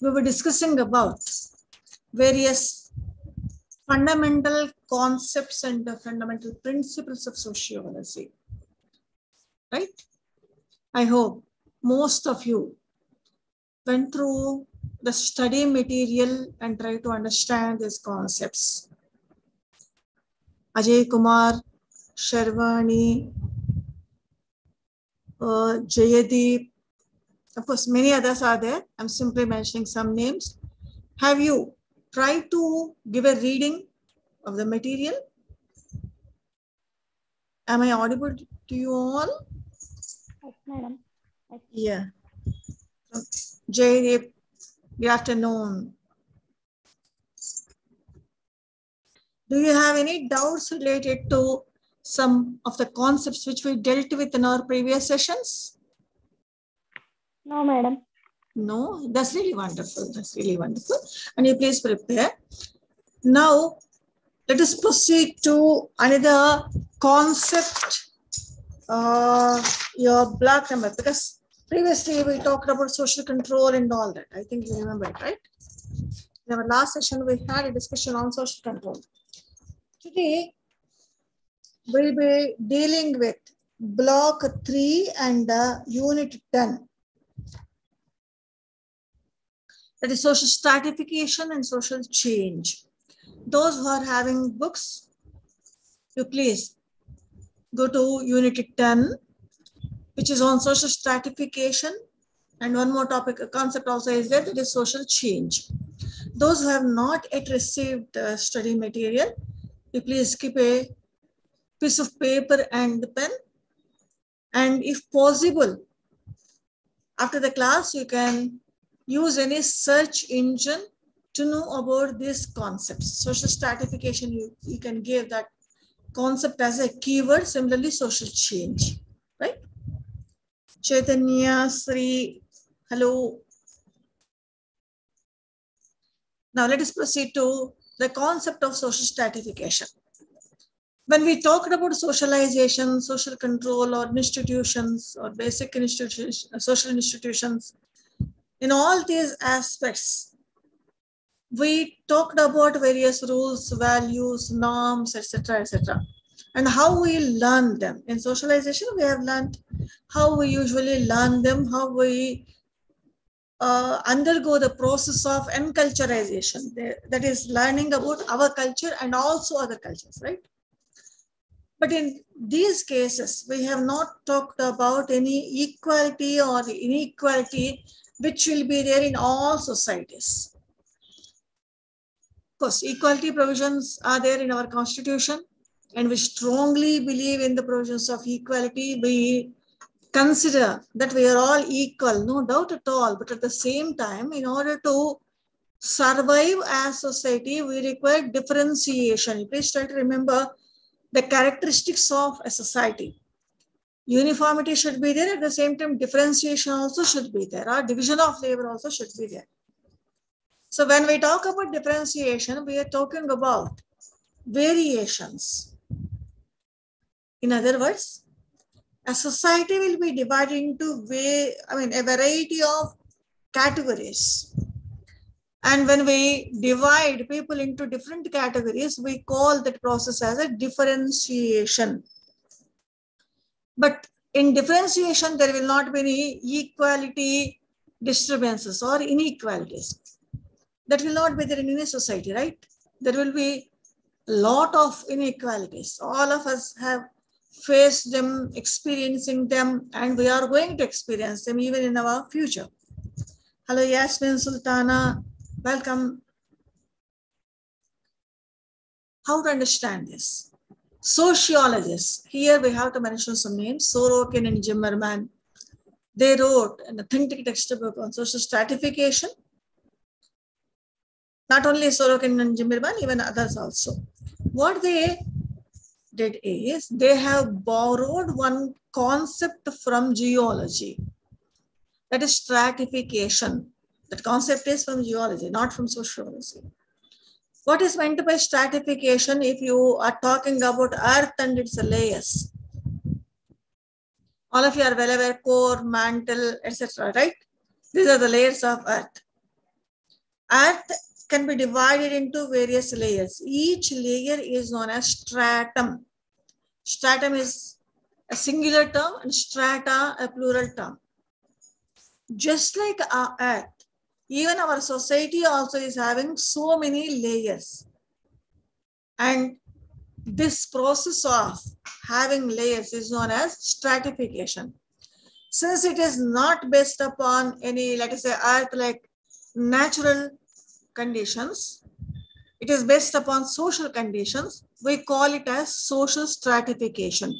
we were discussing about various fundamental concepts and the fundamental principles of sociology, right? I hope most of you went through the study material and tried to understand these concepts. Ajay Kumar, Sharvani, Jayadeep, of course, many others are there. I'm simply mentioning some names. Have you tried to give a reading of the material? Am I audible to you all? Yes, madam. Yeah. Jayadeep, good afternoon. Do you have any doubts related to some of the concepts which we dealt with in our previous sessions? No, madam. No, that's really wonderful. That's really wonderful. And you please prepare. Now, let us proceed to another concept. Your block number, because previously we talked about social control and all that. I think you remember it, right? In our last session, we had a discussion on social control. Today, we'll be dealing with block 3 and unit 10. That is social stratification and social change. Those who are having books, you please go to unit 10, which is on social stratification. And one more topic, a concept also is there, that is social change. Those who have not yet received study material, you please keep a piece of paper and pen. And if possible, after the class, you can use any search engine to know about these concepts. Social stratification, you can give that concept as a keyword. Similarly, social change, right? Chaitanya, Sri, hello. Now let us proceed to the concept of social stratification. When we talked about socialization, social control, or institutions, or basic institutions, social institutions, in all these aspects, we talked about various rules, values, norms, etc., etc., and how we learn them. In socialization, we have learned how we usually learn them, how we undergo the process of enculturization, that is learning about our culture and also other cultures, right? But in these cases, we have not talked about any equality or inequality which will be there in all societies. Of course, equality provisions are there in our constitution, and we strongly believe in the provisions of equality. We consider that we are all equal, no doubt at all. But at the same time, in order to survive as society, we require differentiation. Please try to remember the characteristics of a society. Uniformity should be there. At the same time, differentiation also should be there. Our division of labor also should be there. So when we talk about differentiation, we are talking about variations. In other words, a society will be divided into a variety of categories. And when we divide people into different categories, we call that process as a differentiation. But in differentiation, there will not be any equality disturbances or inequalities. That will not be there in any society, right? There will be a lot of inequalities. All of us have faced them, experiencing them, and we are going to experience them even in our future. Hello, Yasmin Sultana. Welcome. How to understand this? Sociologists, here we have to mention some names, Sorokin and Zimmerman. They wrote an authentic textbook on social stratification. Not only Sorokin and Zimmerman, even others also. What they did is they have borrowed one concept from geology, that is stratification. That concept is from geology, not from sociology. What is meant by stratification? If you are talking about earth and its layers, all of you are well aware, core, mantle, etc., right? These are the layers of earth. Earth can be divided into various layers. Each layer is known as stratum. Stratum is a singular term and strata a plural term. Just like our Earth, even our society also is having so many layers. And this process of having layers is known as stratification. Since it is not based upon any, let us say, Earth-like natural conditions, it is based upon social conditions, we call it as social stratification.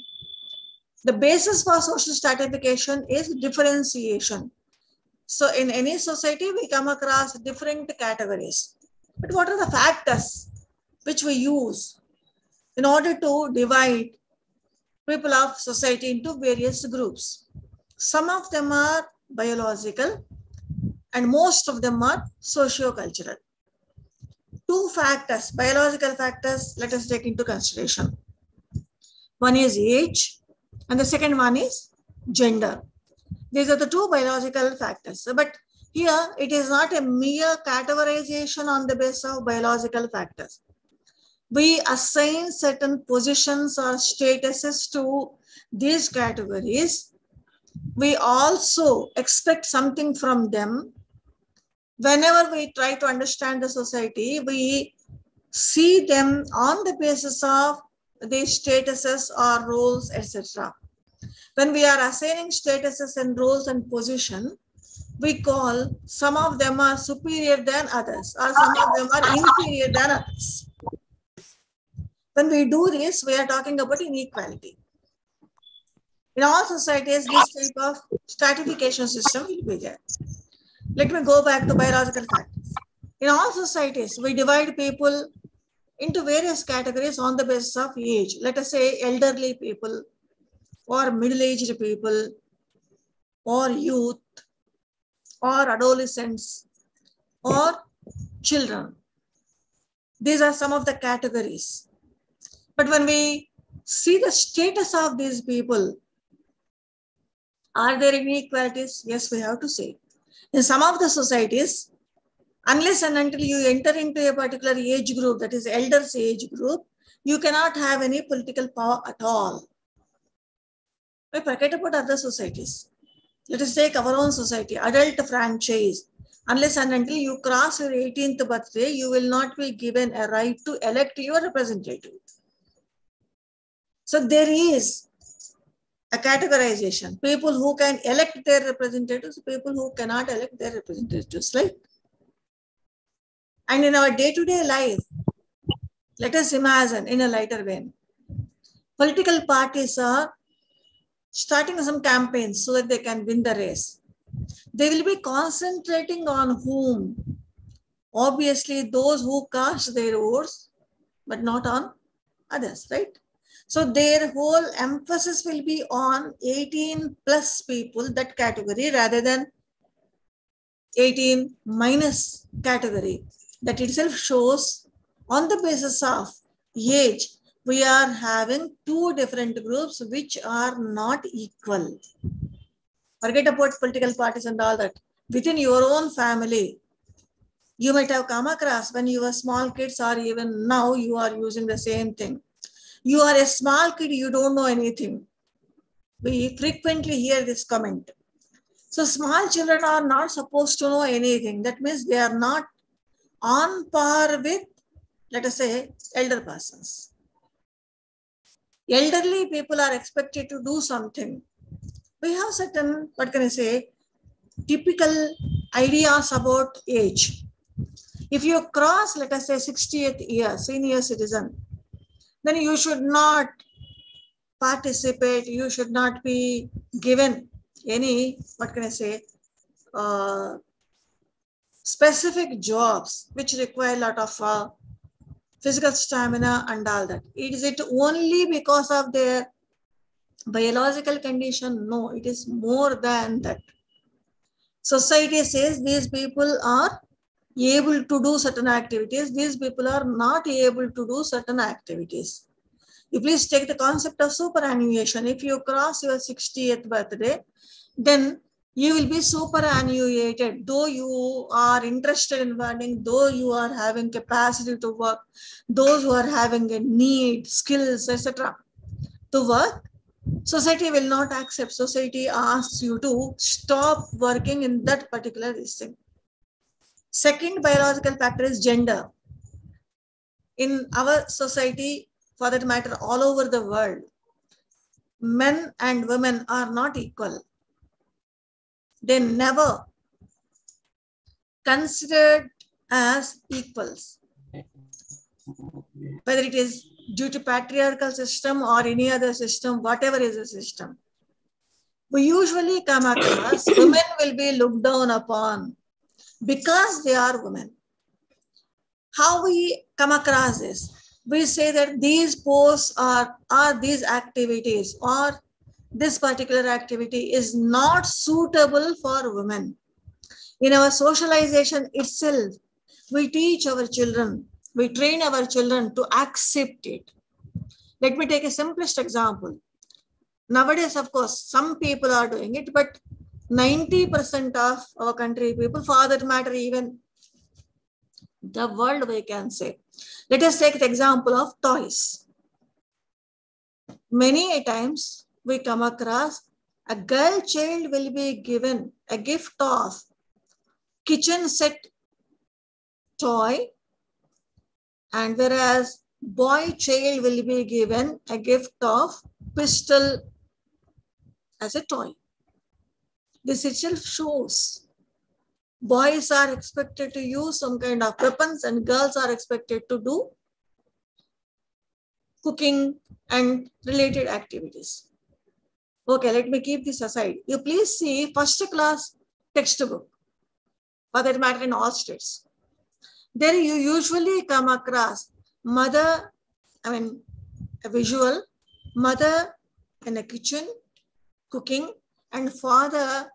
The basis for social stratification is differentiation. So in any society, we come across different categories. But what are the factors which we use in order to divide people of society into various groups? Some of them are biological and most of them are socio-cultural. Two factors, biological factors, let us take into consideration. One is age and the second one is gender. These are the two biological factors. But here it is not a mere categorization on the basis of biological factors. We assign certain positions or statuses to these categories. We also expect something from them. Whenever we try to understand the society, we see them on the basis of these statuses or roles, etc. When we are assigning statuses and roles and position, we call some of them are superior than others or some of them are inferior than others. When we do this, we are talking about inequality. In all societies, this type of stratification system will be there. Let me go back to biological factors. In all societies, we divide people into various categories on the basis of age. Let us say elderly people or middle-aged people or youth or adolescents or children. These are some of the categories. But when we see the status of these people, are there inequalities? Yes, we have to say. In some of the societies, unless and until you enter into a particular age group, that is elders age group, you cannot have any political power at all. We forget about other societies. Let us take our own society, adult franchise. Unless and until you cross your 18th birthday, you will not be given a right to elect your representative. So there is a categorization. People who can elect their representatives, people who cannot elect their representatives, right? And in our day-to-day life, let us imagine in a lighter vein, political parties are starting some campaigns so that they can win the race. They will be concentrating on whom? Obviously, those who cast their votes, but not on others, right? So their whole emphasis will be on 18 plus people, that category, rather than 18 minus category. That itself shows on the basis of age, we are having two different groups which are not equal. Forget about political parties and all that. Within your own family, you might have come across when you were small kids or even now you are using the same thing. You are a small kid, you don't know anything. We frequently hear this comment. So small children are not supposed to know anything. That means they are not on par with, let us say, elder persons. Elderly people are expected to do something. We have certain, what can I say, typical ideas about age. If you cross, let us say, 60th year, senior citizen, then you should not participate, you should not be given any, what can I say, specific jobs which require a lot of physical stamina and all that. Is it only because of their biological condition? No, it is more than that. Society says these people are able to do certain activities, these people are not able to do certain activities. You please take the concept of superannuation. If you cross your 60th birthday, then You will be superannuated, though you are interested in learning, though you are having capacity to work, those who are having a need, skills, etc. to work, society will not accept. Society asks you to stop working in that particular thing. Second biological factor is gender. In our society, for that matter, all over the world, men and women are not equal. They never considered as equals, whether it is due to patriarchal system or any other system, whatever is the system. We usually come across women will be looked down upon because they are women. How we come across this? We say that these posts are these activities, or this particular activity is not suitable for women. In our socialization itself, we teach our children, we train our children to accept it. Let me take a simplest example. Nowadays, of course, some people are doing it, but 90% of our country people, for that matter, even the world, we can say. Let us take the example of toys. Many a times we come across a girl child will be given a gift of kitchen set toy, and whereas boy child will be given a gift of pistol as a toy. This itself shows boys are expected to use some kind of weapons and girls are expected to do cooking and related activities. Okay, let me keep this aside. You please see first class textbook, for that matter in all states. There you usually come across mother, a visual, mother in a kitchen, cooking, and father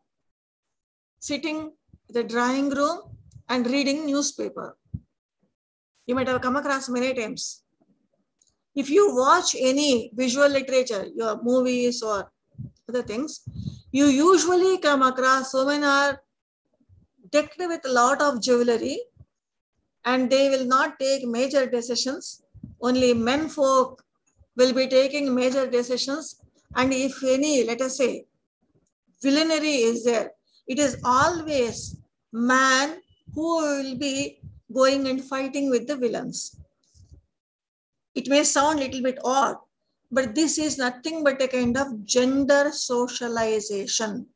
sitting in the drawing room and reading newspaper. You might have come across many times. If you watch any visual literature, your movies or other things, you usually come across women are decked with a lot of jewelry and they will not take major decisions. Only men folk will be taking major decisions. And if any, let us say, villainy is there, it is always man who will be going and fighting with the villains. It may sound a little bit odd, but this is nothing but a kind of gender socialization.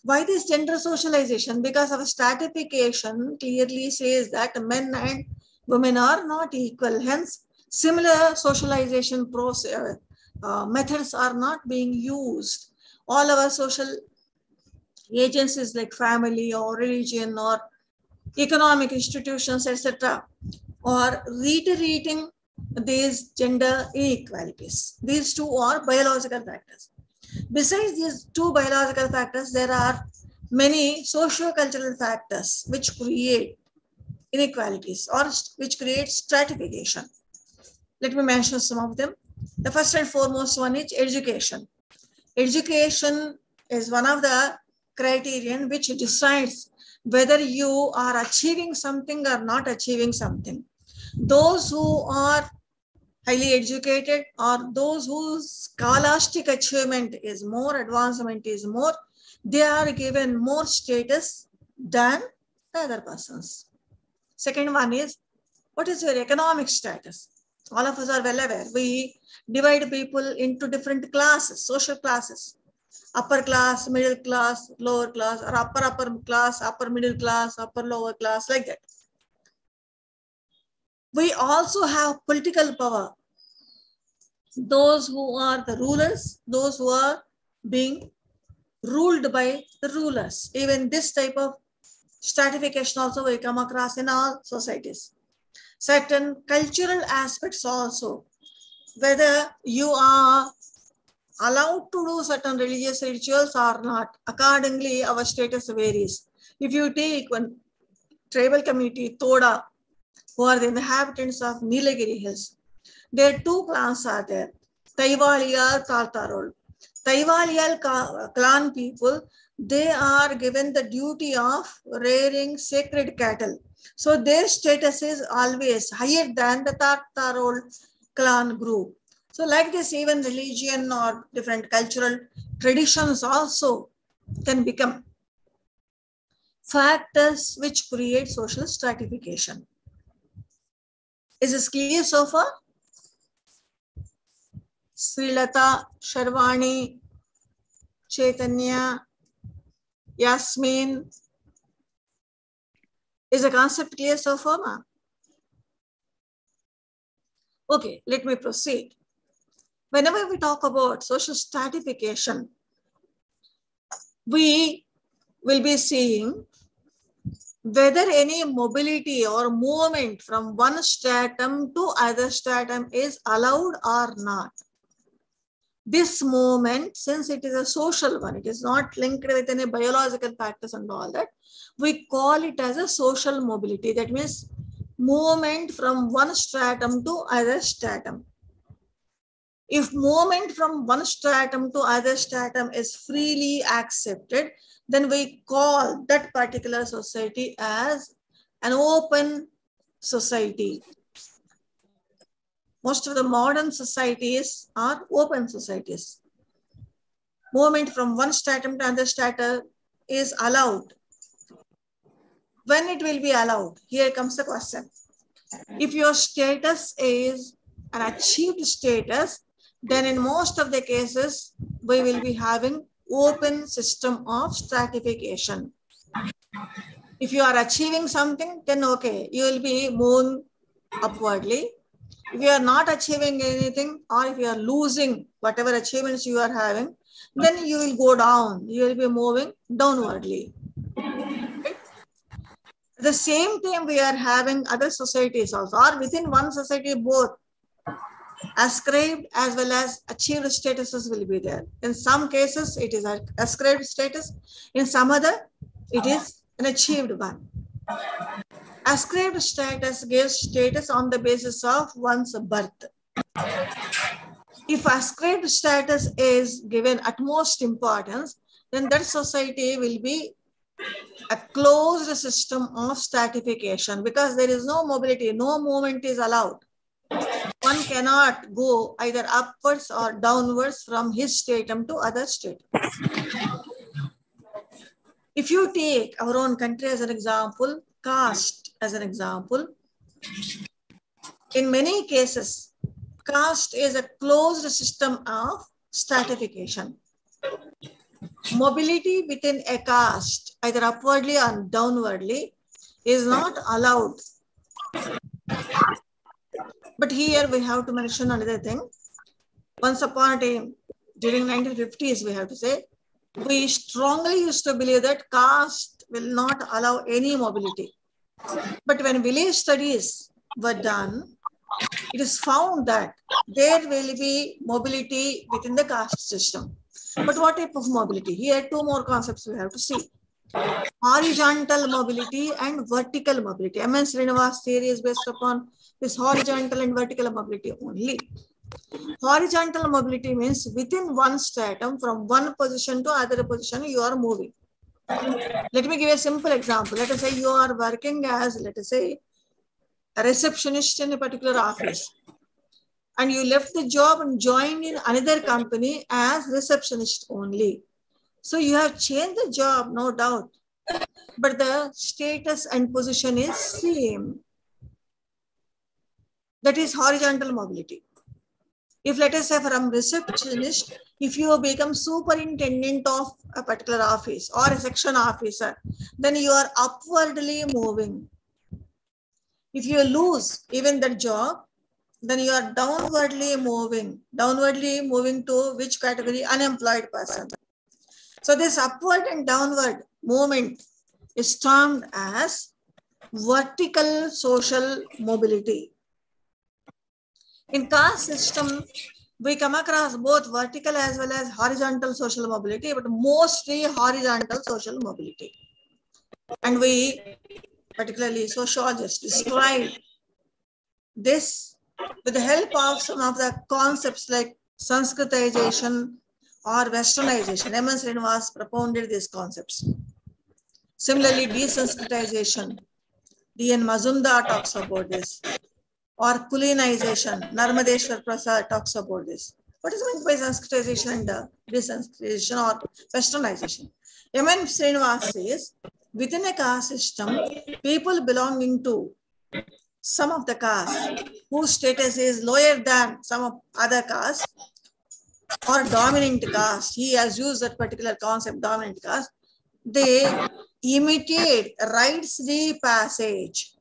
Why this gender socialization? Because our stratification clearly says that men and women are not equal. Hence, similar socialization process, methods are not being used. All our social agencies like family or religion or economic institutions, etc., are reiterating these gender inequalities. These two are biological factors. Besides these two biological factors, there are many socio-cultural factors which create inequalities or which create stratification. Let me mention some of them. The first and foremost one is education. Education is one of the criterion which decides whether you are achieving something or not achieving something. Those who are highly educated or those whose scholastic achievement is more, advancement is more, they are given more status than the other persons. Second one is, what is your economic status? All of us are well aware. We divide people into different classes, social classes. Upper class, middle class, lower class, or upper class, upper middle class, upper lower class, like that. We also have political power. Those who are the rulers, those who are being ruled by the rulers. Even this type of stratification also we come across in all societies. Certain cultural aspects also, whether you are allowed to do certain religious rituals or not, accordingly our status varies. If you take one tribal community, Toda, who are the inhabitants of Nilagiri Hills, there are two clans are there, Taivaliyal, Kaltarol. Taivaliyal clan people, they are given the duty of rearing sacred cattle. So their status is always higher than the Tartarol clan group. So like this, even religion or different cultural traditions also can become factors which create social stratification. Is this clear so far? Srilata, Sharvani, Chaitanya, Yasmin. Is the concept clear so far, ma? Okay, let me proceed. Whenever we talk about social stratification, we will be seeing whether any mobility or movement from one stratum to other stratum is allowed or not. This movement, since it is a social one, it is not linked with any biological factors and all that, we call it as a social mobility. That means movement from one stratum to other stratum. If movement from one stratum to other stratum is freely accepted, then we call that particular society as an open society. Most of the modern societies are open societies. Movement from one stratum to another stratum is allowed. When it will be allowed? Here comes the question. If your status is an achieved status, then in most of the cases, we will be having open system of stratification. If you are achieving something, then okay, you will be moving upwardly. If you are not achieving anything, or if you are losing whatever achievements you are having, then you will go down. You will be moving downwardly. Right? At the same time, we are having other societies also, or within one society, both ascribed as well as achieved statuses will be there. In some cases, it is an ascribed status. In some other, it is an achieved one. Ascribed status gives status on the basis of one's birth. If ascribed status is given utmost importance, then that society will be a closed system of stratification because there is no mobility, no movement is allowed. One cannot go either upwards or downwards from his stratum to other stratum. If you take our own country as an example, caste as an example, in many cases, caste is a closed system of stratification. Mobility within a caste, either upwardly or downwardly, is not allowed. But here we have to mention another thing. Once upon a time, during 1950s, we have to say, we strongly used to believe that caste will not allow any mobility. But when village studies were done, it is found that there will be mobility within the caste system. But what type of mobility? Here, two more concepts we have to see. Horizontal mobility and vertical mobility. M.N. Srinivas theory is based upon this horizontal and vertical mobility only. Horizontal mobility means within one stratum, from one position to other position, you are moving. Let me give a simple example. Let us say you are working as, let us say, a receptionist in a particular office. And you left the job and joined in another company as receptionist only. So you have changed the job, no doubt. But the status and position is same. That is horizontal mobility. If let us say from receptionist, if you become superintendent of a particular office or a section officer, then you are upwardly moving. If you lose even that job, then you are downwardly moving to which category? Unemployed person. So this upward and downward movement is termed as vertical social mobility. In caste system, we come across both vertical as well as horizontal social mobility, but mostly horizontal social mobility. And we, particularly sociologists, describe this with the help of some of the concepts like Sanskritization, or westernization. M. S. Srinivas propounded these concepts. Similarly, desensitization. D. N. Mazumdar talks about this. Or Kulinization. Narmadeshwar Prasad talks about this. What is meant by sensitization and desensitization or westernization? M. N. Srinivas says, within a caste system, people belonging to some of the castes whose status is lower than some of other castes or dominant caste, he has used that particular concept, dominant caste, they imitate, rites the passage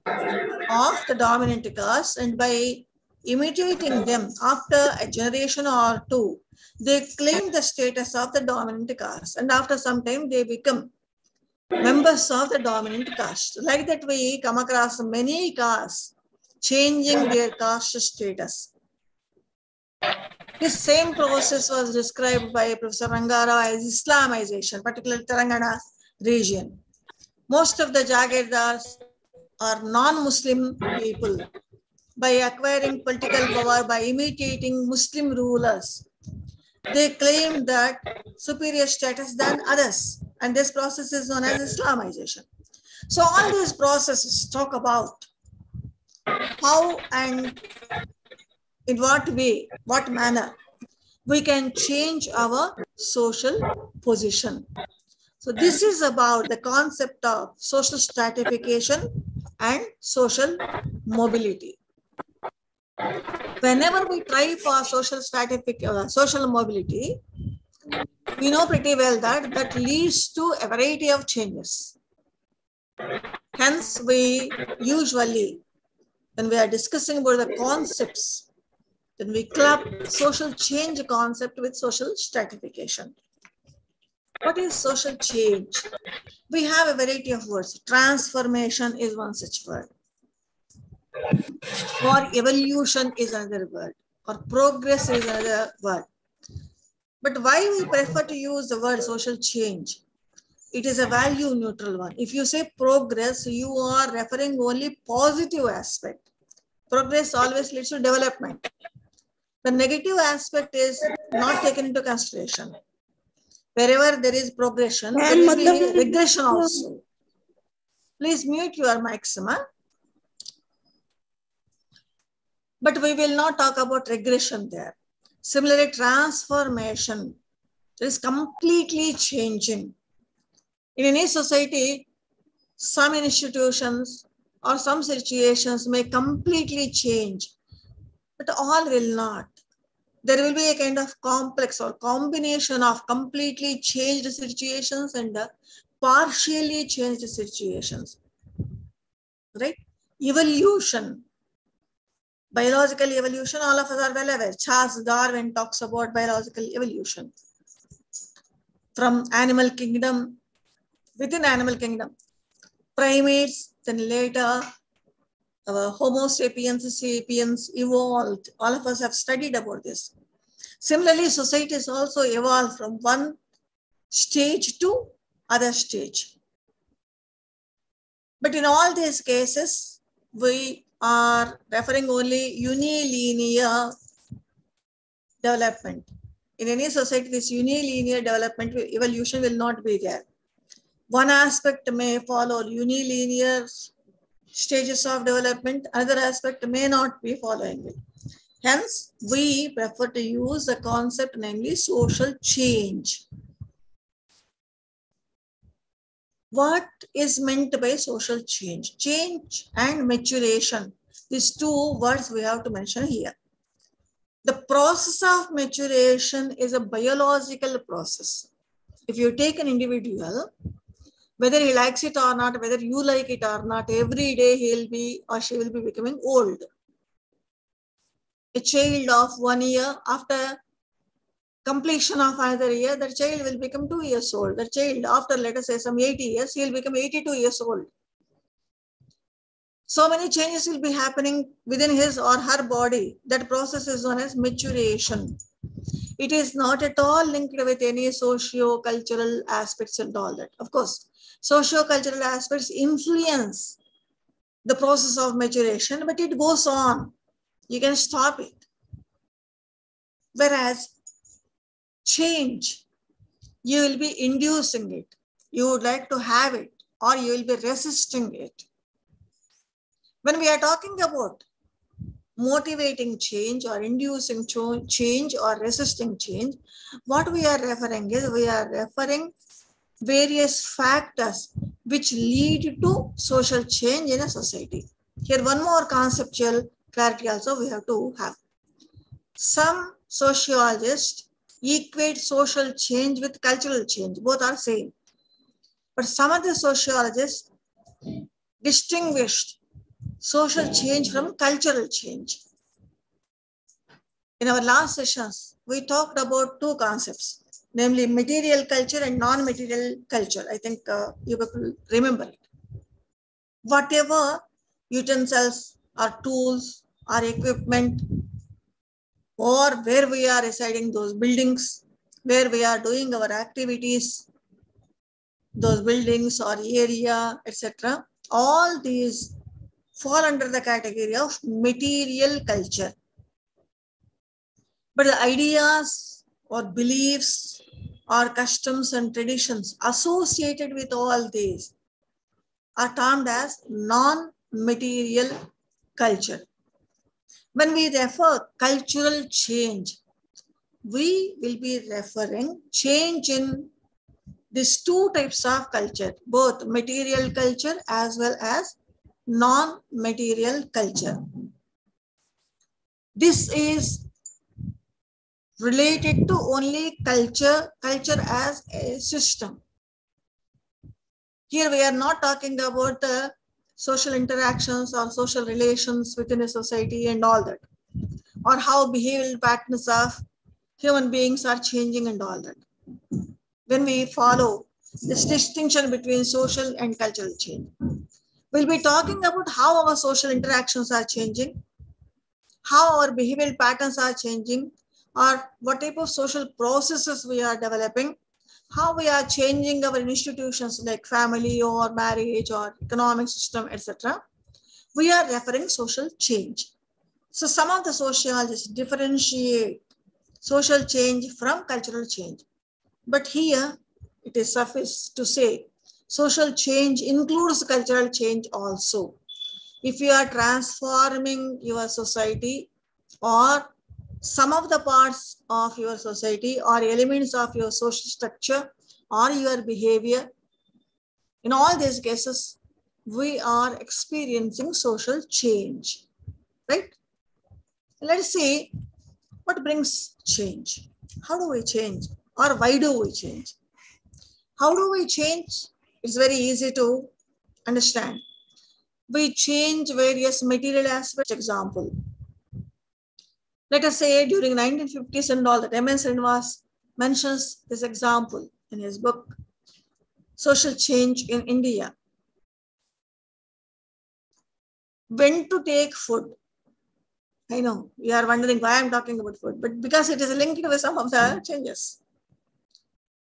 of the dominant caste, and by imitating them after a generation or two, they claim the status of the dominant caste, and after some time they become members of the dominant caste. Like that, we come across many castes changing their caste status. This same process was described by Professor Rangara as Islamization, particularly Telangana region. Most of the Jagirdars are non-Muslim people. By acquiring political power, by imitating Muslim rulers, they claim that superior status than others. And this process is known as Islamization. So all these processes talk about how and in what way, what manner we can change our social position. So this is about the concept of social stratification and social mobility. Whenever we try for social mobility, we know pretty well that that leads to a variety of changes. Hence, we usually, when we are discussing about the concepts, then we club social change concept with social stratification. What is social change? We have a variety of words. Transformation is one such word. Or evolution is another word. Or progress is another word. But why we prefer to use the word social change? It is a value neutral one. If you say progress, you are referring only positive aspect. Progress always leads to development. The negative aspect is not taken into consideration. Wherever there is progression, there will be regression also. Please mute your mics, ma'am. But we will not talk about regression there. Similarly, transformation is completely changing. In any society, some institutions or some situations may completely change, but all will not. There will be a kind of complex or combination of completely changed situations and partially changed situations. Right? Evolution. Biological evolution, all of us are well aware. Charles Darwin talks about biological evolution. From animal kingdom, within animal kingdom, primates, then later Homo sapiens evolved. All of us have studied about this. Similarly, societies also evolve from one stage to other stage. But in all these cases, we are referring only unilinear development. In any society, this unilinear development, evolution will not be there. One aspect may follow unilinear stages of development, another aspect may not be following it. Hence, we prefer to use the concept, namely social change. What is meant by social change? Change and maturation. These two words we have to mention here. The process of maturation is a biological process. If you take an individual, whether he likes it or not, whether you like it or not, every day he'll be or she will be becoming old. A child of 1 year, after completion of another year, that child will become 2 years old. The child, after let us say some 80 years, he'll become 82 years old. So many changes will be happening within his or her body. That process is known as maturation. It is not at all linked with any socio-cultural aspects and all that. Of course, socio-cultural aspects influence the process of maturation, but it goes on. You can stop it. Whereas change, you will be inducing it. You would like to have it, or you will be resisting it. When we are talking about motivating change or inducing change or resisting change, what we are referring is, we are referring various factors which lead to social change in a society. Here, one more conceptual clarity also we have to have. Some sociologists equate social change with cultural change. Both are same. But some of the sociologists distinguished social change from cultural change. In our last sessions, we talked about two concepts, namely material culture and non-material culture. I think you will remember it. Whatever utensils or tools or equipment, or where we are residing, those buildings, where we are doing our activities, those buildings or area, etc., all these fall under the category of material culture. But the ideas or beliefs or customs and traditions associated with all these are termed as non-material culture. When we refer cultural change, we will be referring change in these two types of culture, both material culture as well as non-material culture. This is related to only culture as a system. Here we are not talking about the social interactions or social relations within a society and all that, or how behavioral patterns of human beings are changing and all that. When we follow this distinction between social and cultural change, we'll be talking about how our social interactions are changing, how our behavioral patterns are changing, or what type of social processes we are developing, how we are changing our institutions like family or marriage or economic system, etc. We are referring social change. So some of the sociologists differentiate social change from cultural change. But here it is suffice to say social change includes cultural change also. If you are transforming your society or some of the parts of your society or elements of your social structure or your behavior, in all these cases, we are experiencing social change, right? Let's see what brings change. How do we change, or why do we change? How do we change? It's very easy to understand. We change various material aspects. Example, let us say during 1950s and all that, M.S. Srinivas mentions this example in his book, Social Change in India. When to take food. I know you are wondering why I'm talking about food, but because it is linked with some of the changes.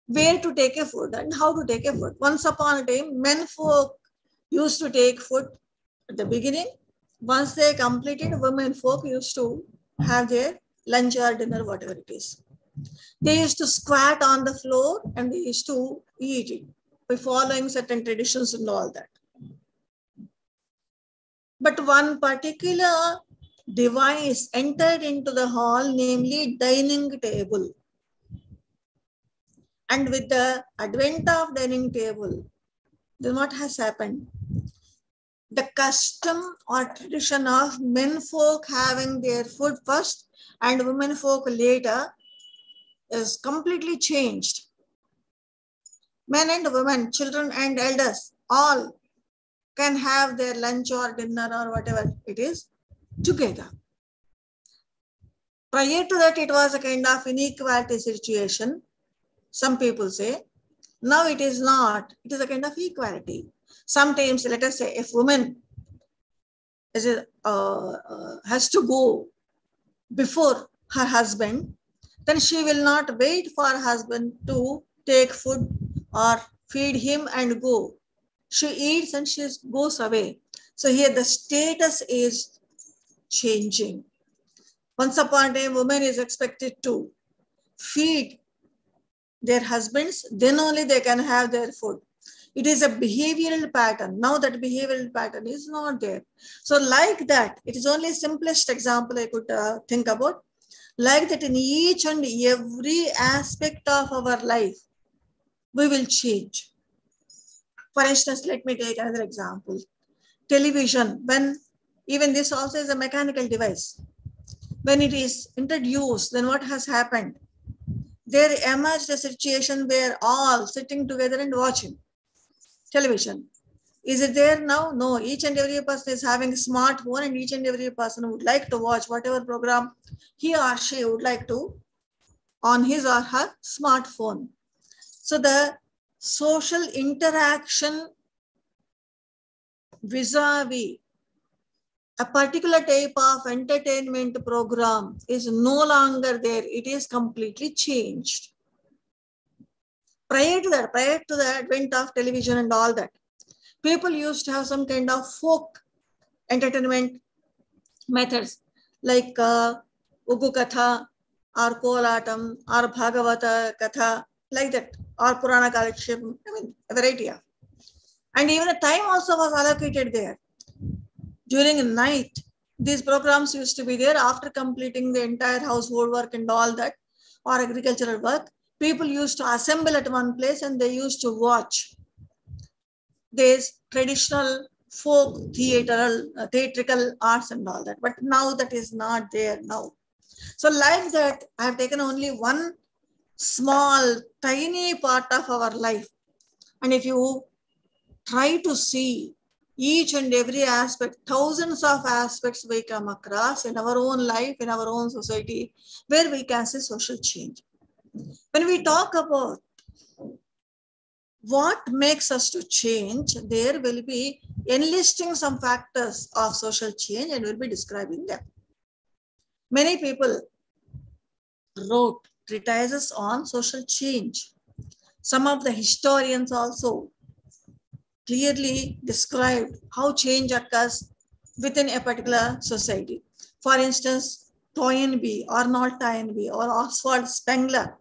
Where to take a food and how to take a food. Once upon a time, men folk used to take food at the beginning. Once they completed, women folk used to have their lunch or dinner, whatever it is. They used to squat on the floor and they used to eat it by following certain traditions and all that. But one particular device entered into the hall, namely dining table. And with the advent of dining table, then what has happened? The custom or tradition of men folk having their food first and women folk later is completely changed. Men and women, children and elders, all can have their lunch or dinner or whatever it is together. Prior to that, it was a kind of inequality situation. Some people say, now it is not. It is a kind of equality. Sometimes, let us say, if woman has to go before her husband, then she will not wait for her husband to take food or feed him and go. She eats and she goes away. So here the status is changing. Once upon a time, woman is expected to feed their husbands, then only they can have their food. It is a behavioral pattern. Now that behavioral pattern is not there. So like that, it is only simplest example I could think about. Like that in each and every aspect of our life, we will change. For instance, let me take another example. Television, when even this also is a mechanical device. When it is introduced, then what has happened? There emerged a situation where all sitting together and watching television. Is it there now? No. Each and every person is having a smartphone, and each and every person would like to watch whatever program he or she would like to on his or her smartphone. So the social interaction vis-a-vis a particular type of entertainment program is no longer there. It is completely changed. Prior to the advent of television and all that, people used to have some kind of folk entertainment methods like Ugu Katha or Kolatam or Bhagavata Katha, like that, or Purana Kalakshep, I mean, a variety of. And even a time also was allocated there. During night, these programs used to be there after completing the entire household work and all that, or agricultural work. People used to assemble at one place and they used to watch these traditional folk theatrical arts and all that. But now that is not there now. So like that, I have taken only one small, tiny part of our life. And if you try to see each and every aspect, thousands of aspects we come across in our own life, in our own society, where we can see social change. When we talk about what makes us to change, there will be enlisting some factors of social change and we'll be describing them. Many people wrote treatises on social change. Some of the historians also clearly described how change occurs within a particular society. For instance, Toynbee, Arnold Toynbee, or Oswald Spengler,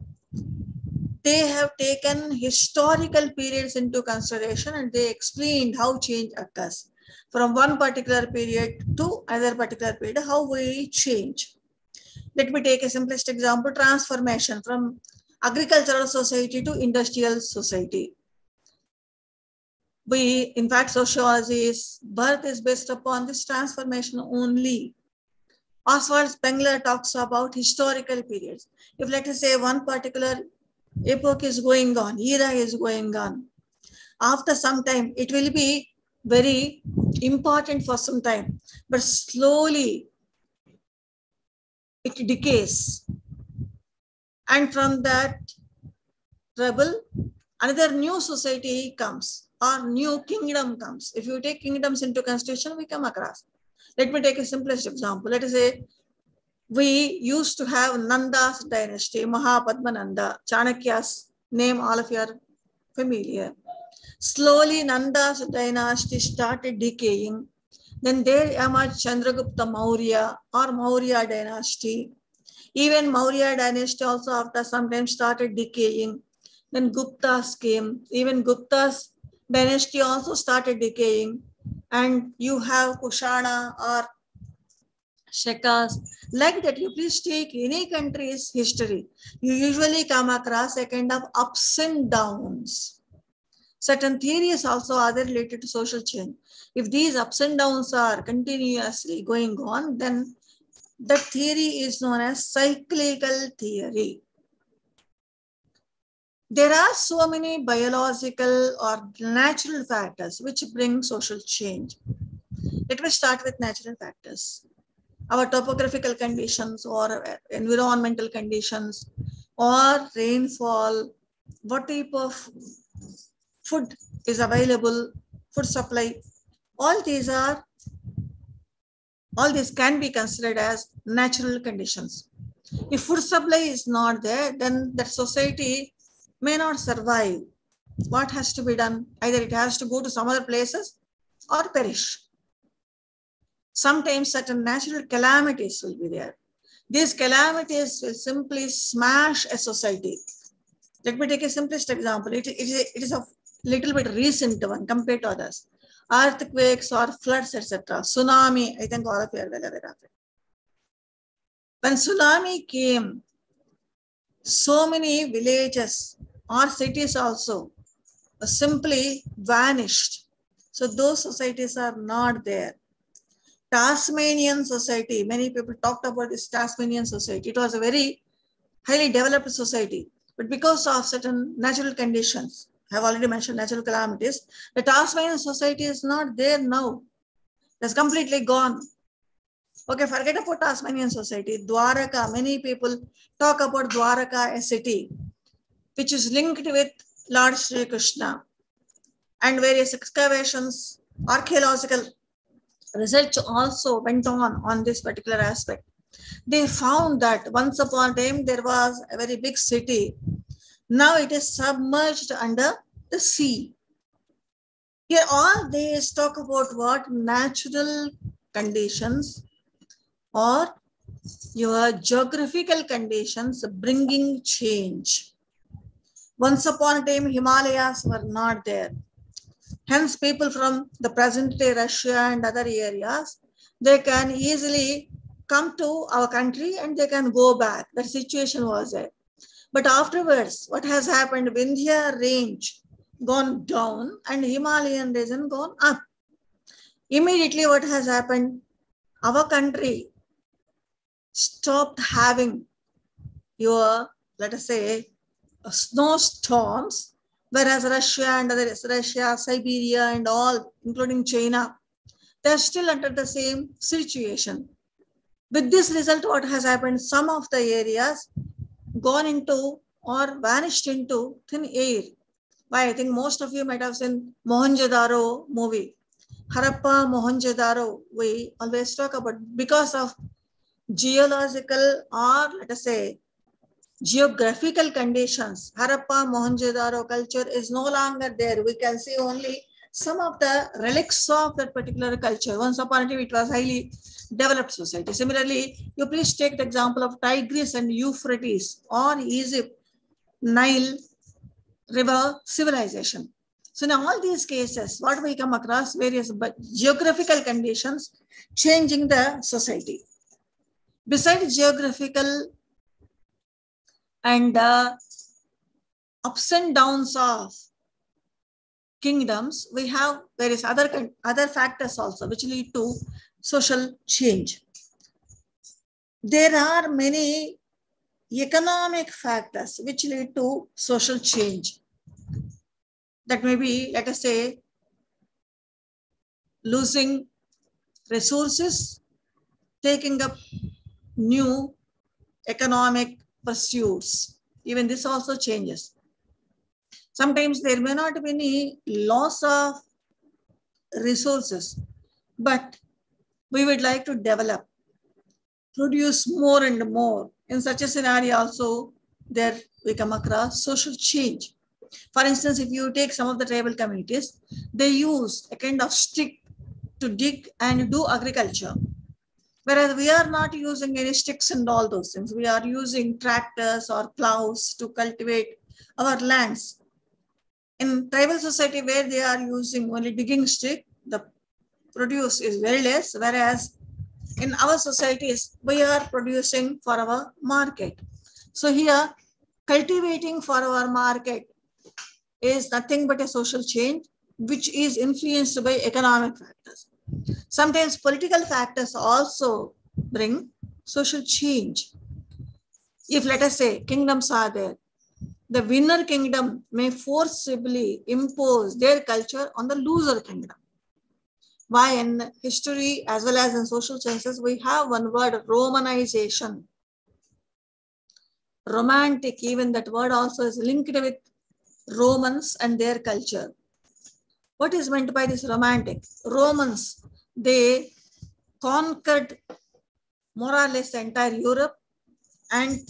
they have taken historical periods into consideration and they explained how change occurs from one particular period to another particular period, how we change. Let me take a simplest example, transformation from agricultural society to industrial society. In fact, sociology's birth is based upon this transformation only. Oswald Spengler talks about historical periods. If let us say one particular epoch is going on, era is going on, after some time, it will be very important for some time, but slowly it decays. And from that trouble, another new society comes or new kingdom comes. If you take kingdoms into consideration, we come across. Let me take a simplest example. Let us say we used to have Nanda's dynasty, Mahapadmananda, Chanakya's name, all of you are familiar. Slowly Nanda's dynasty started decaying. Then there emerged Chandragupta Maurya or Maurya dynasty. Even Maurya dynasty also after some time started decaying. Then Guptas came. Even Gupta's dynasty also started decaying. And you have Kushana or Shekas. Like that, you please take any country's history. You usually come across a kind of ups and downs. Certain theories also are related to social change. If these ups and downs are continuously going on, then that theory is known as cyclical theory. There are so many biological or natural factors which bring social change. Let me start with natural factors. Our topographical conditions or environmental conditions or rainfall, what type of food is available, food supply, all these can be considered as natural conditions. If food supply is not there, then that society may not survive. What has to be done? Either it has to go to some other places or perish. Sometimes certain natural calamities will be there. These calamities will simply smash a society. Let me take a simplest example. It is a little bit recent one compared to others. Earthquakes or floods, etc. Tsunami, I think all of you are well aware of it. When tsunami came, so many villages or cities also simply vanished. So those societies are not there. Tasmanian society, many people talked about this Tasmanian society. It was a very highly developed society, but because of certain natural conditions, I have already mentioned natural calamities, the Tasmanian society is not there now. It's completely gone. Okay, forget about Tasmanian society. Dwaraka, many people talk about Dwaraka, a city, which is linked with Lord Sri Krishna, and various excavations, archaeological research also went on this particular aspect. They found that once upon a time there was a very big city. Now it is submerged under the sea. Here all these talk about what? Natural conditions or your geographical conditions bringing change. Once upon a time Himalayas were not there. Hence people from the present day Russia and other areas, they can easily come to our country and they can go back. That situation was there. But afterwards, what has happened? Vindhya range gone down and Himalayan region gone up. Immediately what has happened? Our country stopped having your, let us say, snowstorms, whereas Russia and other Russia, Siberia and all, including China, they are still under the same situation. With this result, what has happened? Some of the areas gone into or vanished into thin air. Why? I think most of you might have seen Mohenjo-daro movie. Harappa, Mohenjo-daro, we always talk about because of geological or let us say geographical conditions. Harappa, Mohenjo-daro culture is no longer there. We can see only some of the relics of that particular culture. Once upon a time, it was highly developed society. Similarly, you please take the example of Tigris and Euphrates or Egypt, Nile river civilization. So in all these cases, what we come across various geographical conditions changing the society. Besides geographical and the ups and downs of kingdoms, we have various other factors also which lead to social change. There are many economic factors which lead to social change. That may be, let us say, losing resources, taking up new economic pursuits. Even this also changes. Sometimes there may not be any loss of resources, but we would like to develop, produce more and more. In such a scenario also, there we come across social change. For instance, if you take some of the tribal communities, they use a kind of stick to dig and do agriculture. Whereas we are not using any sticks and all those things. We are using tractors or plows to cultivate our lands. In tribal society where they are using only digging stick, the produce is very less. Whereas in our societies, we are producing for our market. So here, cultivating for our market is nothing but a social change, which is influenced by economic factors. Sometimes political factors also bring social change. If, let us say, kingdoms are there, the winner kingdom may forcibly impose their culture on the loser kingdom. Why? In history as well as in social sciences, we have one word, Romanization. Romantic, even that word also is linked with Romans and their culture. What is meant by this romantic? Romans, they conquered more or less the entire Europe and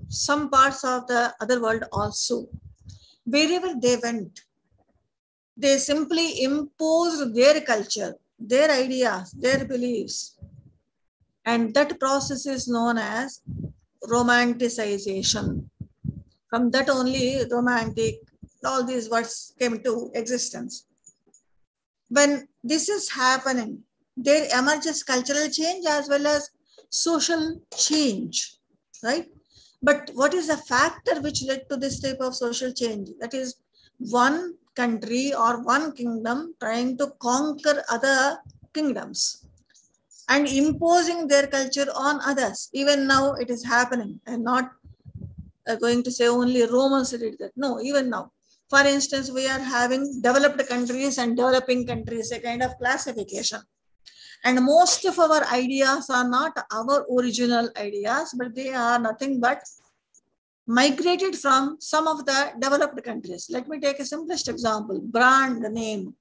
some parts of the other world also. Wherever they went, they simply imposed their culture, their ideas, their beliefs. And that process is known as romanticization. From that only romantic, all these words came to existence. When this is happening, there emerges cultural change as well as social change, right? But what is the factor which led to this type of social change? That is one country or one kingdom trying to conquer other kingdoms and imposing their culture on others. Even now it is happening. I'm not going to say only Romans did that. No, even now. For instance, we are having developed countries and developing countries, a kind of classification. And most of our ideas are not our original ideas, but they are nothing but migrated from some of the developed countries. Let me take a simplest example, brand name,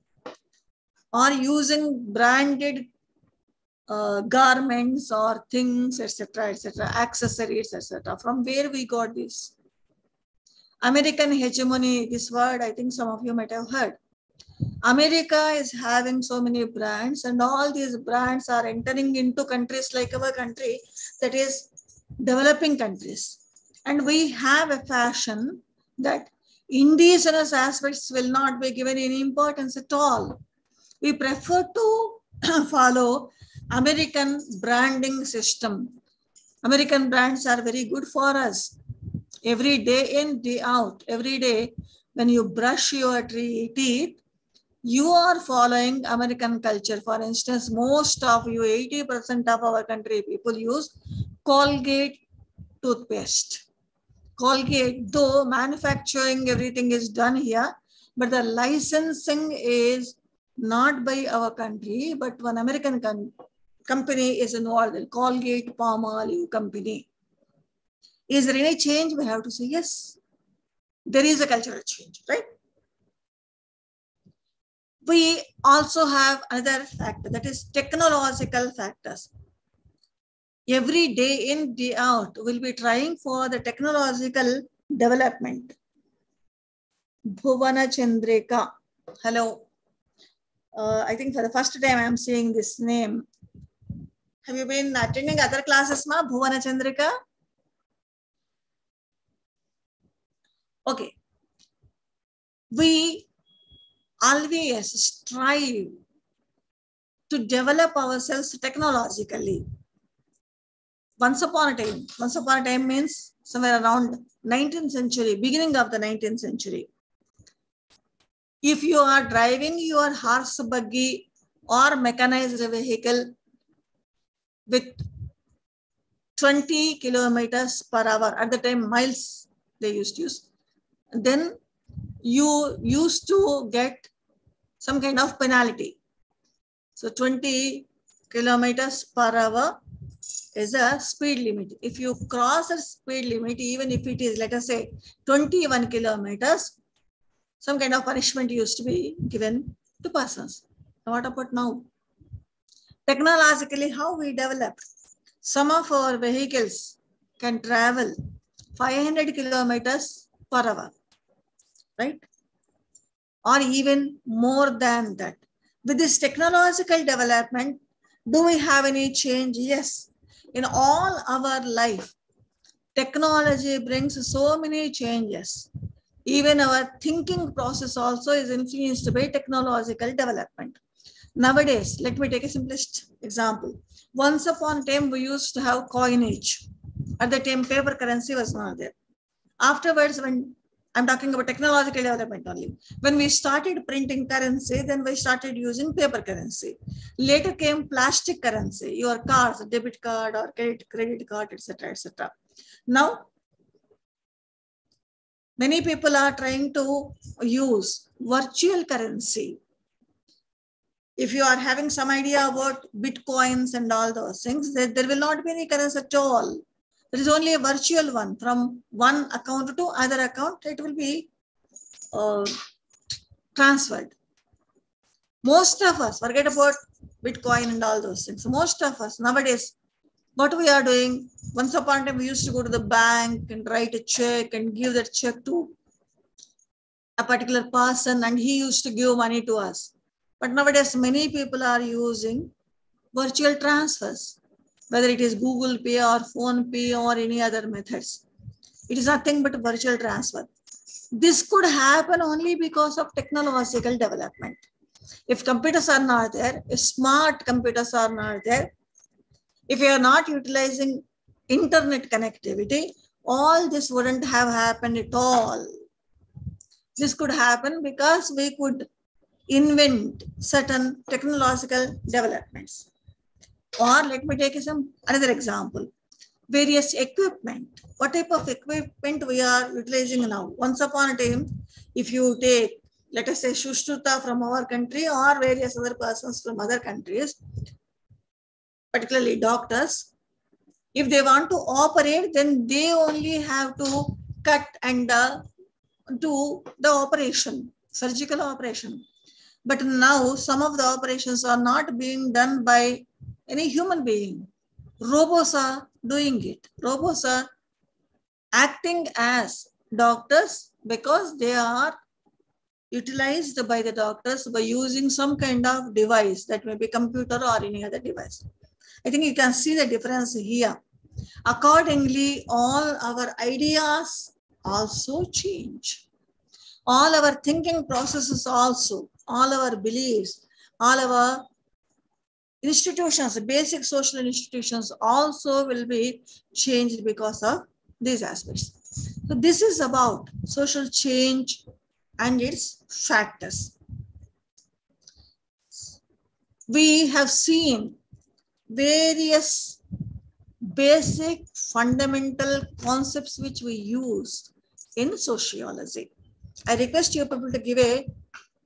or using branded garments or things, etc., accessories, etc. From where we got this? American hegemony, this word, I think some of you might have heard. America is having so many brands, and all these brands are entering into countries like our country, that is developing countries. And we have a fashion that indigenous aspects will not be given any importance at all. We prefer to follow American branding system. American brands are very good for us. Every day in, day out, every day when you brush your teeth, you are following American culture. For instance, most of you, 80% of our country people use Colgate toothpaste. Colgate, though manufacturing, everything is done here, but the licensing is not by our country, but one American company is involved in Colgate Palmolive company. Is there any change? We have to say yes. There is a cultural change, right? We also have another factor, that is technological factors. Every day in, day out, we'll be trying for the technological development. Bhuvana Chandrika. Hello. I think for the first time I'm seeing this name. Have you been attending other classes, ma? Bhuvana Chandrika? Okay. We always strive to develop ourselves technologically. Once upon a time means somewhere around 19th century, beginning of the 19th century. If you are driving your horse buggy or mechanized vehicle with 20 kilometers per hour, at the time miles they used to use, then you used to get some kind of penalty. So 20 kilometers per hour is a speed limit. If you cross a speed limit, even if it is, let us say, 21 kilometers, some kind of punishment used to be given to persons. What about now? Technologically, how we developed? Some of our vehicles can travel 500 kilometers per hour, right? Or even more than that. With this technological development, do we have any change? Yes. In all our life, technology brings so many changes. Even our thinking process also is influenced by technological development. Nowadays, let me take a simplest example. Once upon a time, we used to have coinage. At the time, paper currency was not there. Afterwards, when I'm talking about technological development only. When we started printing currency, then we started using paper currency. Later came plastic currency, your cards, debit card or credit card, etc., etc. Now, many people are trying to use virtual currency. If you are having some idea about Bitcoins and all those things, there will not be any currency at all. There is only a virtual one. From one account to other account, it will be transferred. Most of us, forget about Bitcoin and all those things. Most of us nowadays, what we are doing, once upon a time we used to go to the bank and write a check and give that check to a particular person and he used to give money to us. But nowadays, many people are using virtual transfers, whether it is Google Pay or Phone Pay or any other methods. It is nothing but virtual transfer. This could happen only because of technological development. If computers are not there, if smart computers are not there, if you are not utilizing internet connectivity, all this wouldn't have happened at all. This could happen because we could invent certain technological developments. Or let me take another example. Various equipment. What type of equipment we are utilizing now? Once upon a time, if you take, let us say, Shushruta from our country or various other persons from other countries, particularly doctors, if they want to operate, then they only have to cut and do the operation, surgical operation. But now some of the operations are not being done by any human being. Robots are doing it. Robots are acting as doctors because they are utilized by the doctors by using some kind of device, that may be computer or any other device. I think you can see the difference here. Accordingly, all our ideas also change. All our thinking processes also, all our beliefs, all our institutions, basic social institutions also will be changed because of these aspects. So this is about social change and its factors. We have seen various basic fundamental concepts which we use in sociology. I request you people to give a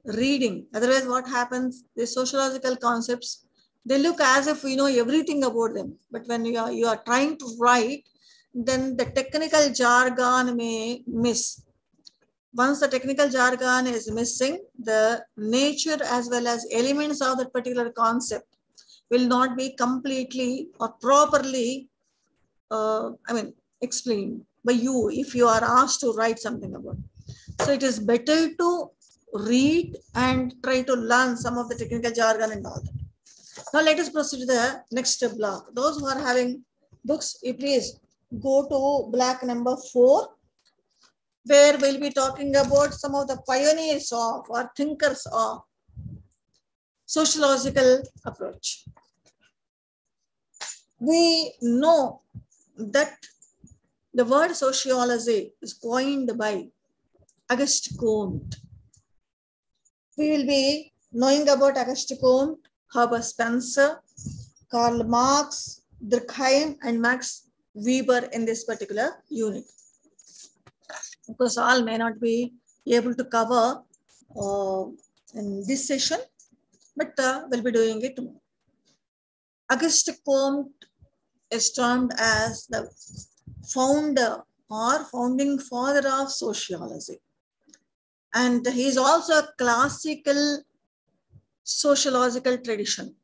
reading. Otherwise, what happens? The sociological concepts, they look as if we know everything about them. But when you are trying to write, then the technical jargon may miss. Once the technical jargon is missing, the nature as well as elements of that particular concept will not be completely or properly explained by you if you are asked to write something about it. So it is better to read and try to learn some of the technical jargon and all that. Now let us proceed to the next block. Those who are having books, you please go to block number 4, where we'll be talking about some of the pioneers of or thinkers of sociological approach. We know that the word sociology is coined by Auguste Comte. We will be knowing about Auguste Comte, Herbert Spencer, Karl Marx, Durkheim, and Max Weber in this particular unit. Of course, all may not be able to cover in this session, but we'll be doing it tomorrow. Auguste Comte is termed as the founder or founding father of sociology. And he is also a classical sociological tradition.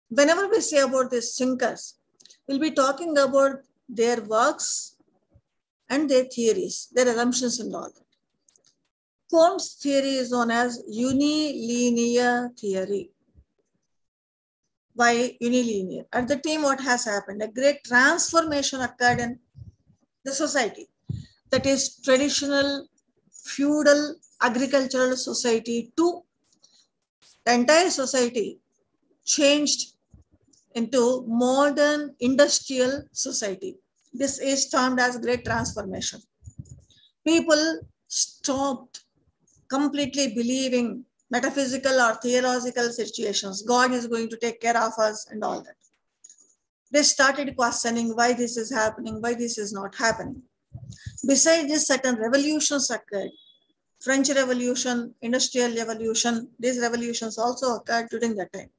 Whenever we say about these thinkers, we'll be talking about their works and their theories, their assumptions and all that. Comte's theory is known as unilinear theory. Why unilinear? At the time, what has happened? A great transformation occurred in the society. That is traditional feudal agricultural society to the entire society changed into modern industrial society. This is termed as great transformation. People stopped completely believing metaphysical or theological situations. God is going to take care of us and all that. They started questioning why this is happening, why this is not happening. Besides this, certain revolutions occurred. French Revolution, Industrial Revolution, these revolutions also occurred during that time.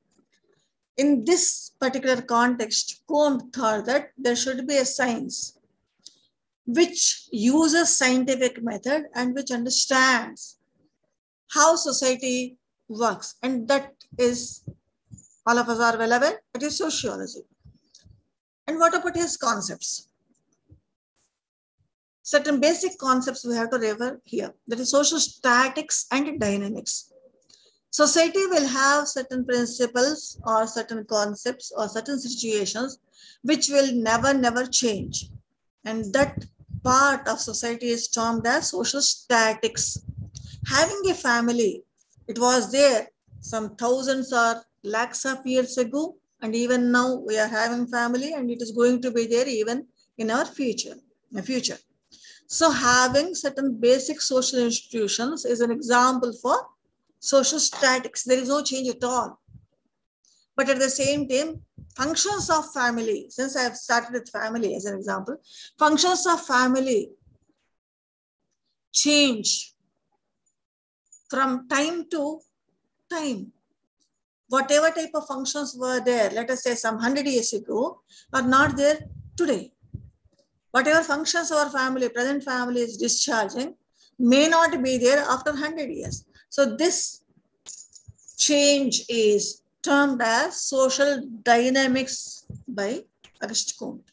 In this particular context, Comte thought that there should be a science which uses scientific method and which understands how society works. And that is, all of us are well aware, it is sociology. And what about his concepts? Certain basic concepts we have to refer here. That is social statics and dynamics. Society will have certain principles or certain concepts or certain situations which will never change. And that part of society is termed as social statics. Having a family, it was there some thousands or lakhs of years ago, and even now we are having family, and it is going to be there even in our future. So having certain basic social institutions is an example for social statics. There is no change at all. But at the same time, functions of family, since I have started with family as an example, functions of family change from time to time. Whatever type of functions were there, let us say some 100 years ago, are not there today. Whatever functions our family, present family is discharging, may not be there after 100 years. So this change is termed as social dynamics by Auguste Comte.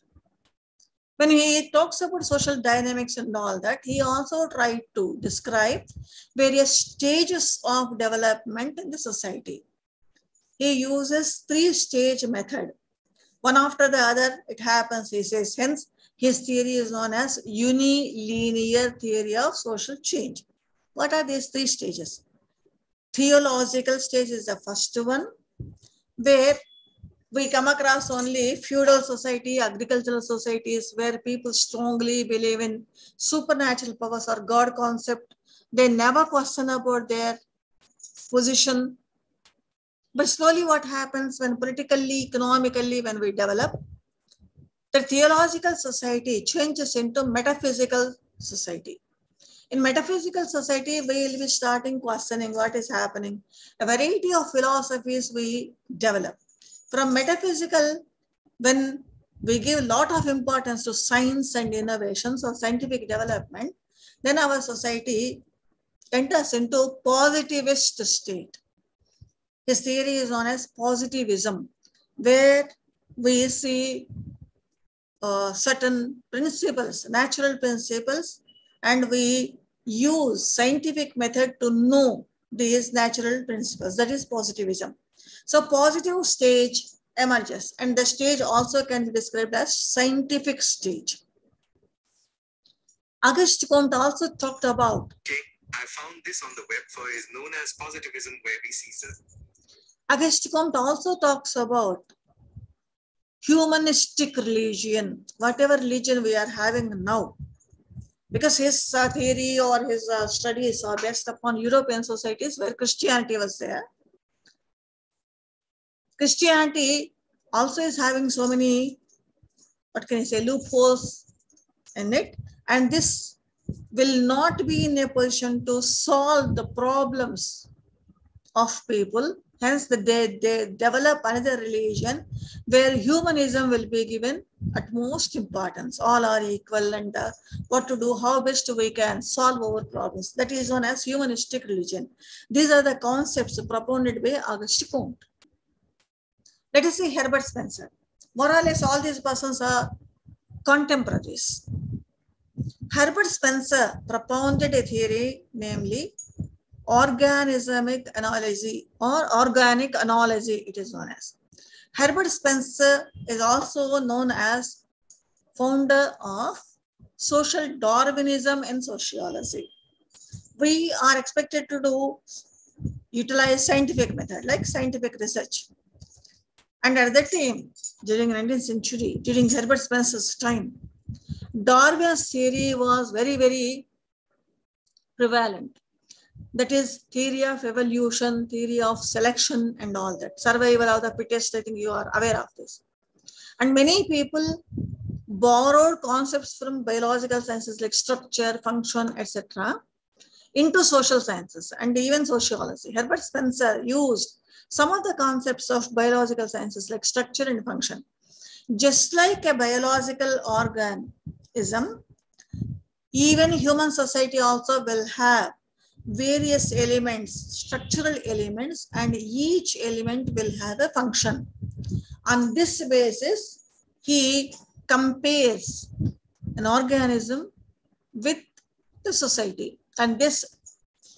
When he talks about social dynamics and all that, he also tried to describe various stages of development in the society. He uses 3-stage method. One after the other, it happens, he says. Hence, his theory is known as unilinear theory of social change. What are these 3 stages? Theological stage is the first one, where we come across only feudal society, agricultural societies, where people strongly believe in supernatural powers or God concept. They never question about their position. But slowly what happens when politically, economically, when we develop, the theological society changes into metaphysical society. In metaphysical society, we will be starting questioning what is happening. A variety of philosophies we develop. From metaphysical, when we give a lot of importance to science and innovations or scientific development, then our society enters into positivist state. His theory is known as positivism, where we see certain principles, natural principles, and we use scientific method to know these natural principles. That is positivism. So positive stage emerges, and the stage also can be described as scientific stage. Auguste Comte also talked about. Okay, I found this on the web for is known as positivism, where we see the. Auguste Comte also talks about humanistic religion, whatever religion we are having now. Because his theory or his studies are based upon European societies where Christianity was there. Christianity also is having so many, what can I say, loopholes in it. And this will not be in a position to solve the problems of people. Hence, they develop another religion where humanism will be given utmost importance. All are equal, and what to do, how best we can solve our problems. That is known as humanistic religion. These are the concepts propounded by Auguste Comte. Let us see Herbert Spencer. More or less, all these persons are contemporaries. Herbert Spencer propounded a theory, namely organismic analogy or organic analogy, it is known as. Herbert Spencer is also known as founder of social Darwinism in sociology. We are expected to utilize scientific method like scientific research. And at that time, during 19th century, during Herbert Spencer's time, Darwin's theory was very, very prevalent. That is theory of evolution, theory of selection and all that. Survival of the fittest, I think you are aware of this. And many people borrowed concepts from biological sciences like structure, function, etc. into social sciences and even sociology. Herbert Spencer used some of the concepts of biological sciences like structure and function. Just like a biological organism, even human society also will have various elements, structural elements, and each element will have a function. On this basis, he compares an organism with the society. And this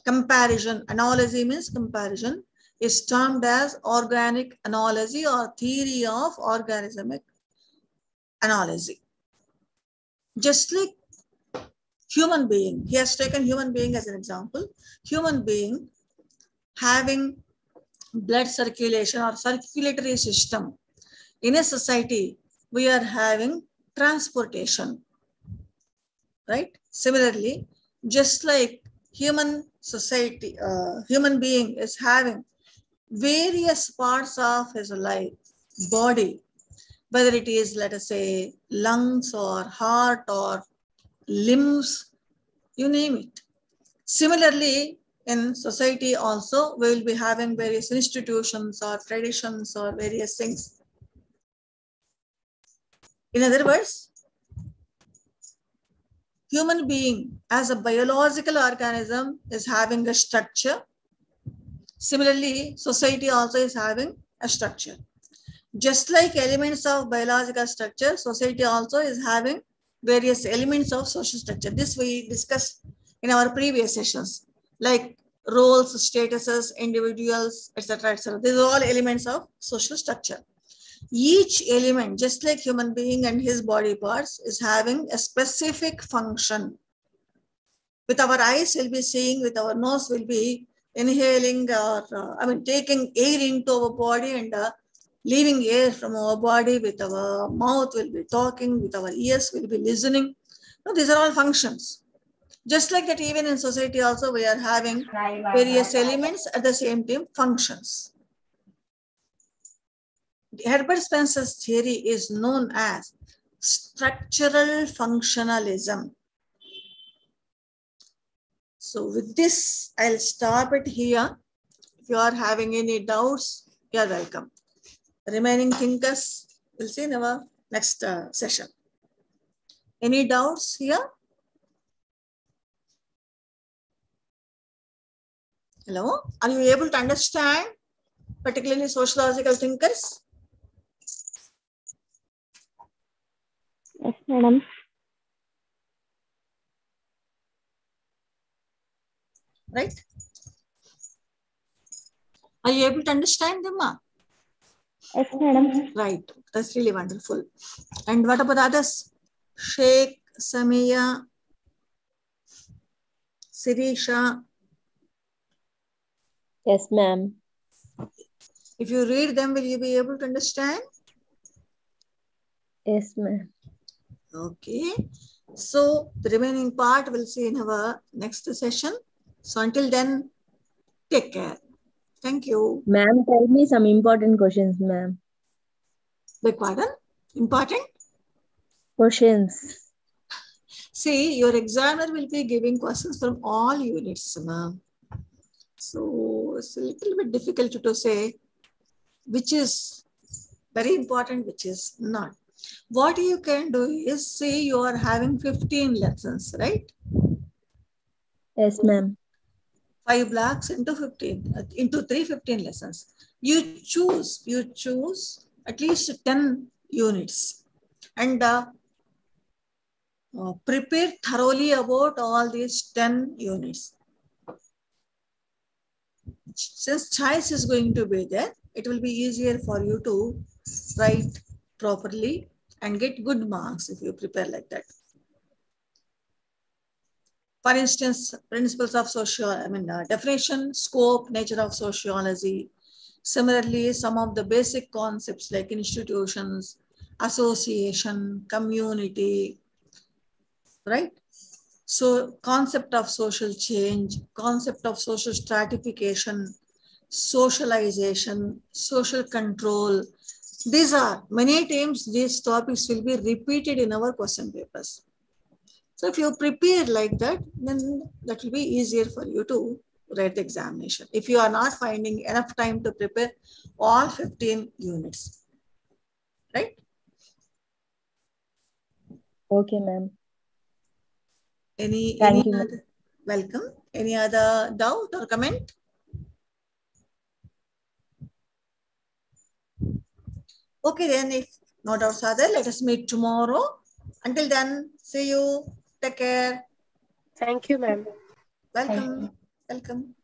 comparison, analogy means comparison, is termed as organic analogy or theory of organismic analogy. Just like human being, he has taken human being as an example. Human being having blood circulation or circulatory system. In a society, we are having transportation, right? Similarly, just like human society, human being is having various parts of his life, body, whether it is, let us say, lungs or heart or limbs, you name it. Similarly, in society also, we will be having various institutions or traditions or various things. In other words, human being as a biological organism is having a structure. Similarly, society also is having a structure. Just like elements of biological structure, society also is having various elements of social structure. This we discussed in our previous sessions, like roles, statuses, individuals, etc., etc. These are all elements of social structure. Each element, just like human being and his body parts, is having a specific function. With our eyes, we'll be seeing, with our nose, we'll be inhaling or, taking air into our body and leaving air from our body. With our mouth, we'll be talking. With our ears, we'll be listening. No, these are all functions. Just like that, even in society also, we are having various elements at the same time, functions. Herbert Spencer's theory is known as structural functionalism. So with this, I'll stop it here. If you are having any doubts, you are welcome. Remaining thinkers, we'll see in our next session. Any doubts here? Hello? Are you able to understand, particularly sociological thinkers? Yes, madam. Right? Are you able to understand them? Yes, madam. Right. That's really wonderful. And what about others? Sheikh, Samia, Sirisha. Yes, ma'am. If you read them, will you be able to understand? Yes, ma'am. Okay. So the remaining part we'll see in our next session. So until then, take care. Thank you. Ma'am, tell me some important questions, ma'am. Beg pardon? Important? Questions. See, your examiner will be giving questions from all units, ma'am. So it's a little bit difficult to say which is very important, which is not. What you can do is, say you are having 15 lessons, right? Yes, ma'am. 5 blocks into 15, into 315 lessons. You choose at least 10 units and prepare thoroughly about all these 10 units. Since choice is going to be there, it will be easier for you to write properly and get good marks if you prepare like that. For instance, principles of definition, scope, nature of sociology. Similarly, some of the basic concepts like institutions, association, community, right? So concept of social change, concept of social stratification, socialization, social control. These are many times these topics will be repeated in our question papers. So if you prepare like that, then that will be easier for you to write the examination. If you are not finding enough time to prepare all 15 units, right? Okay, ma'am. Any Thank you, other? Welcome. Any other doubt or comment? Okay, then if no doubts are there, let us meet tomorrow. Until then, see you. Take care. Thank you, ma'am. Welcome. Welcome.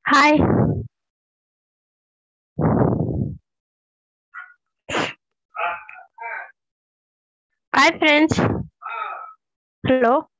Hi. Hi, friends. Hello.